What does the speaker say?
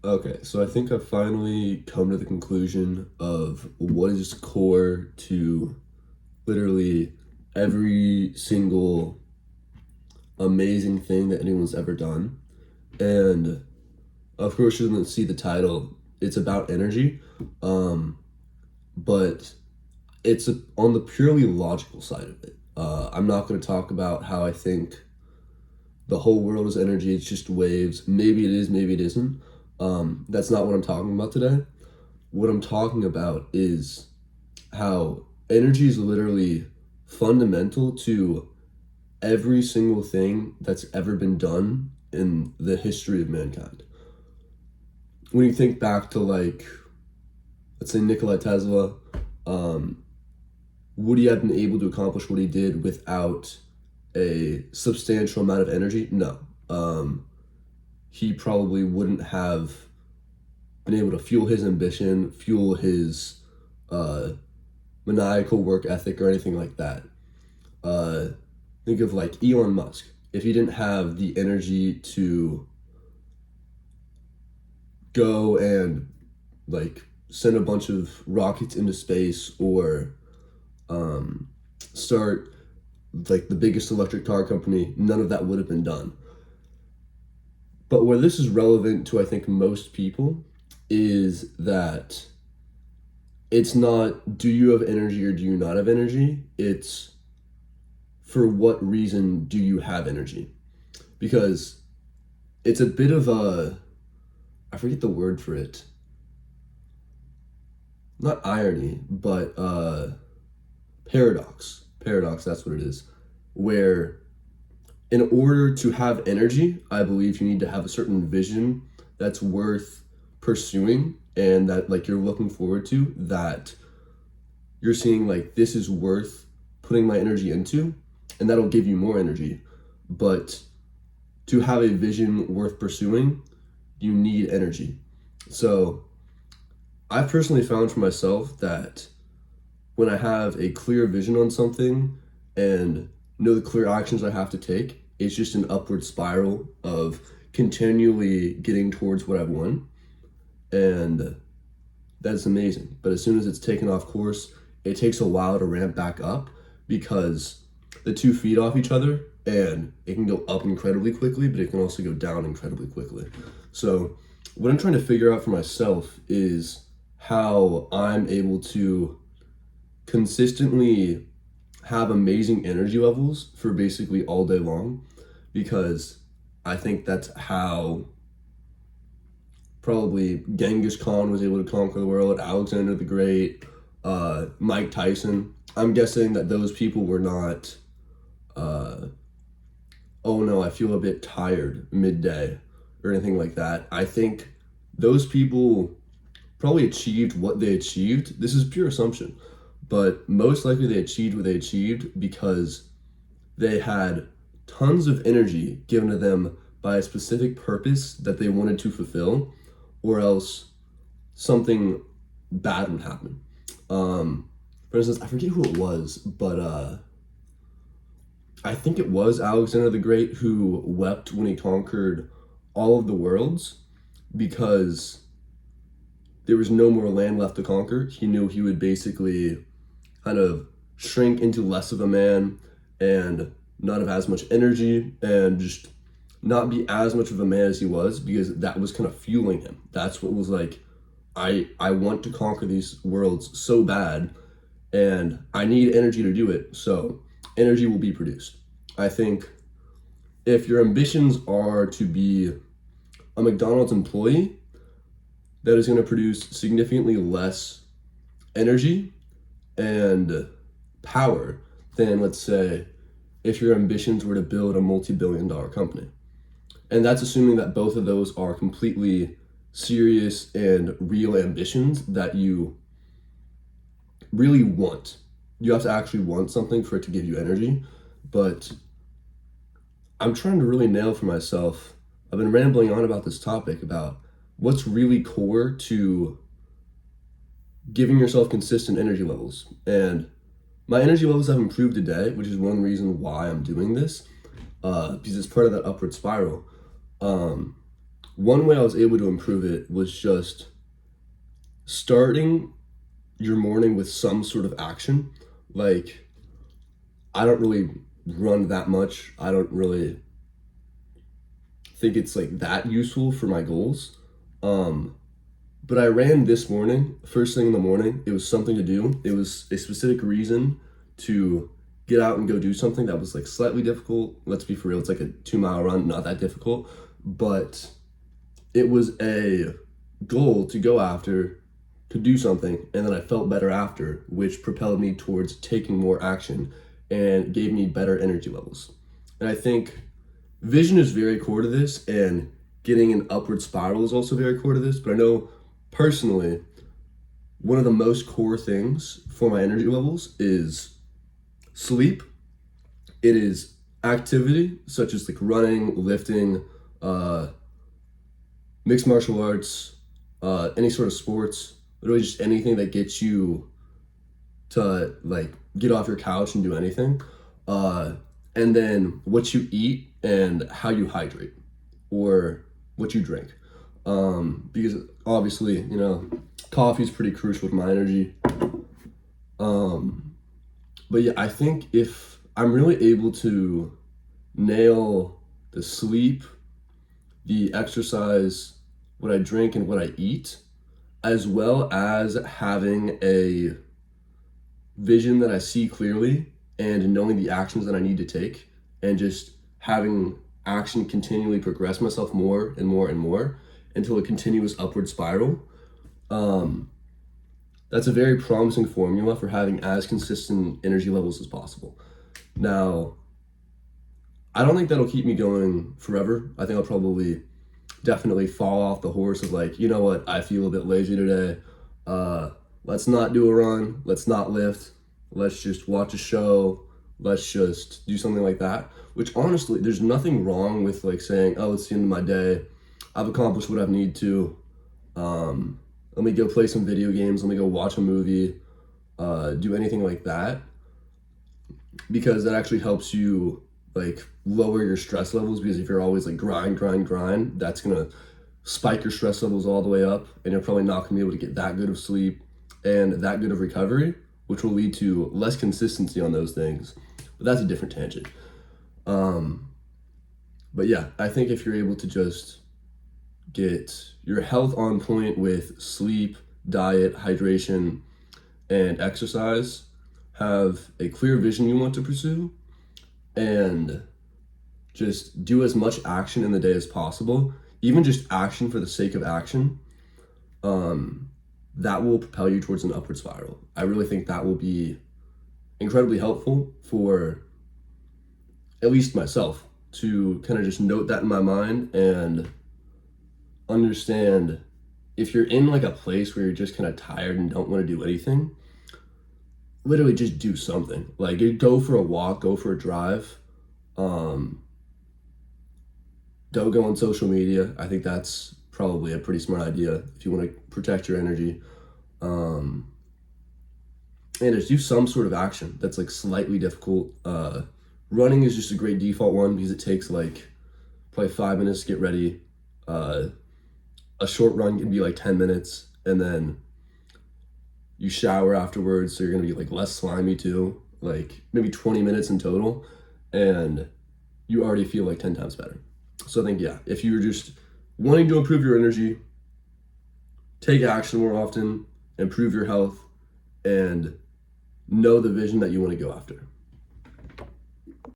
Okay, so I think I've finally come to the conclusion of what is core to literally every single amazing thing that anyone's ever done. And of course, you're going to see the title. It's about energy, um, but on the purely logical side of it. I'm not going to talk about how I think the whole world is energy. It's just waves. Maybe it is, maybe it isn't. That's not what I'm talking about today. What I'm talking about is how energy is literally fundamental to every single thing that's ever been done in the history of mankind. When you think back to, like, let's say Nikola Tesla, um, would he have been able to accomplish what he did without a substantial amount of energy? No. He probably wouldn't have been able to fuel his ambition, fuel his uh, maniacal work ethic, or anything like that. Uh, think of like Elon Musk. If he didn't have the energy to go and like send a bunch of rockets into space or start like the biggest electric car company, none of that would have been done. But where this is relevant to, I think, most people is that it's not do you have energy or do you not have energy? It's for what reason do you have energy? Because it's a bit of a, I forget the word for it. Not irony, but paradox. Paradox, that's what it is. Where in order to have energy, I believe you need to have a certain vision that's worth pursuing and that like you're looking forward to, that you're seeing like this is worth putting my energy into, and that'll give you more energy. But to have a vision worth pursuing, you need energy. So I've personally found for myself that when I have a clear vision on something and know the clear actions I have to take, it's just an upward spiral of continually getting towards what I want. And that's amazing. But as soon as it's taken off course, it takes a while to ramp back up because the two feed off each other and it can go up incredibly quickly, but it can also go down incredibly quickly. So, what I'm trying to figure out for myself is how I'm able to consistently have amazing energy levels for basically all day long, because I think that's how probably Genghis Khan was able to conquer the world, Alexander the Great, Mike Tyson. I'm guessing that those people were not, oh no, I feel a bit tired midday or anything like that. I think those people probably achieved what they achieved. This is pure assumption, but most likely they achieved what they achieved because they had tons of energy given to them by a specific purpose that they wanted to fulfill, or else something bad would happen. For instance, I forget who it was, but I think it was Alexander the Great who wept when he conquered all of the worlds because there was no more land left to conquer. He knew he would basically kind of shrink into less of a man and not have as much energy and just not be as much of a man as he was, because that was kind of fueling him. That's what was like, I want to conquer these worlds so bad and I need energy to do it. So energy will be produced. I think if your ambitions are to be a McDonald's employee, that is going to produce significantly less energy and power than, let's say, if your ambitions were to build a multi-billion-dollar company. And that's assuming that both of those are completely serious and real ambitions that you really want. You have to actually want something for it to give you energy. But I'm trying to really nail for myself. I've been rambling on about this topic about what's really core to giving yourself consistent energy levels. And my energy levels have improved today, which is one reason why I'm doing this, because it's part of that upward spiral. one way I was able to improve it was just starting your morning with some sort of action. Like, I don't really run that much. I don't really think it's like that useful for my goals. But I ran this morning, first thing in the morning. It was something to do. It was a specific reason to get out and go do something that was like slightly difficult. Let's be for real, it's like a 2 mile run, not that difficult. But it was a goal to go after, to do something, and then I felt better after, which propelled me towards taking more action and gave me better energy levels. And I think vision is very core to this, and getting an upward spiral is also very core to this. But I know personally, one of the most core things for my energy levels is sleep. It is activity, such as like running, lifting, mixed martial arts, any sort of sports, literally just anything that gets you to like get off your couch and do anything. And then what you eat and how you hydrate, or what you drink. Because obviously, you know, coffee is pretty crucial with my energy. But yeah, I think if I'm really able to nail the sleep, the exercise, what I drink and what I eat, as well as having a vision that I see clearly and knowing the actions that I need to take, and just having action continually progress myself more and more and more until a continuous upward spiral. That's a very promising formula for having as consistent energy levels as possible. Now, I don't think that'll keep me going forever. I think I'll probably definitely fall off the horse of like, you know what, I feel a bit lazy today. Let's not do a run. Let's not lift. Let's just watch a show. Let's just do something like that. Which honestly, there's nothing wrong with like saying, oh, it's the end of my day. I've accomplished what I need to. Let me go play some video games. Let me go watch a movie. Do anything like that. Because that actually helps you like lower your stress levels, because if you're always like grind, that's gonna spike your stress levels all the way up, and you're probably not gonna be able to get that good of sleep and that good of recovery, which will lead to less consistency on those things. But that's a different tangent. But yeah, I think if you're able to just get your health on point with sleep, diet, hydration, and exercise, have a clear vision you want to pursue, and just do as much action in the day as possible, even just action for the sake of action, that will propel you towards an upward spiral. I really think that will be incredibly helpful for at least myself to kind of just note that in my mind and understand, if you're in like a place where you're just kind of tired and don't want to do anything, literally just do something. Like, go for a walk, go for a drive. Don't go on social media. I think that's probably a pretty smart idea if you want to protect your energy. And just do some sort of action that's like slightly difficult. Running is just a great default one because it takes like probably 5 minutes to get ready. A short run can be like 10 minutes, and then you shower afterwards, so you're gonna be like less slimy too, like maybe 20 minutes in total, and you already feel like 10 times better. So I think, yeah, if you're just wanting to improve your energy, take action more often, improve your health, and know the vision that you want to go after.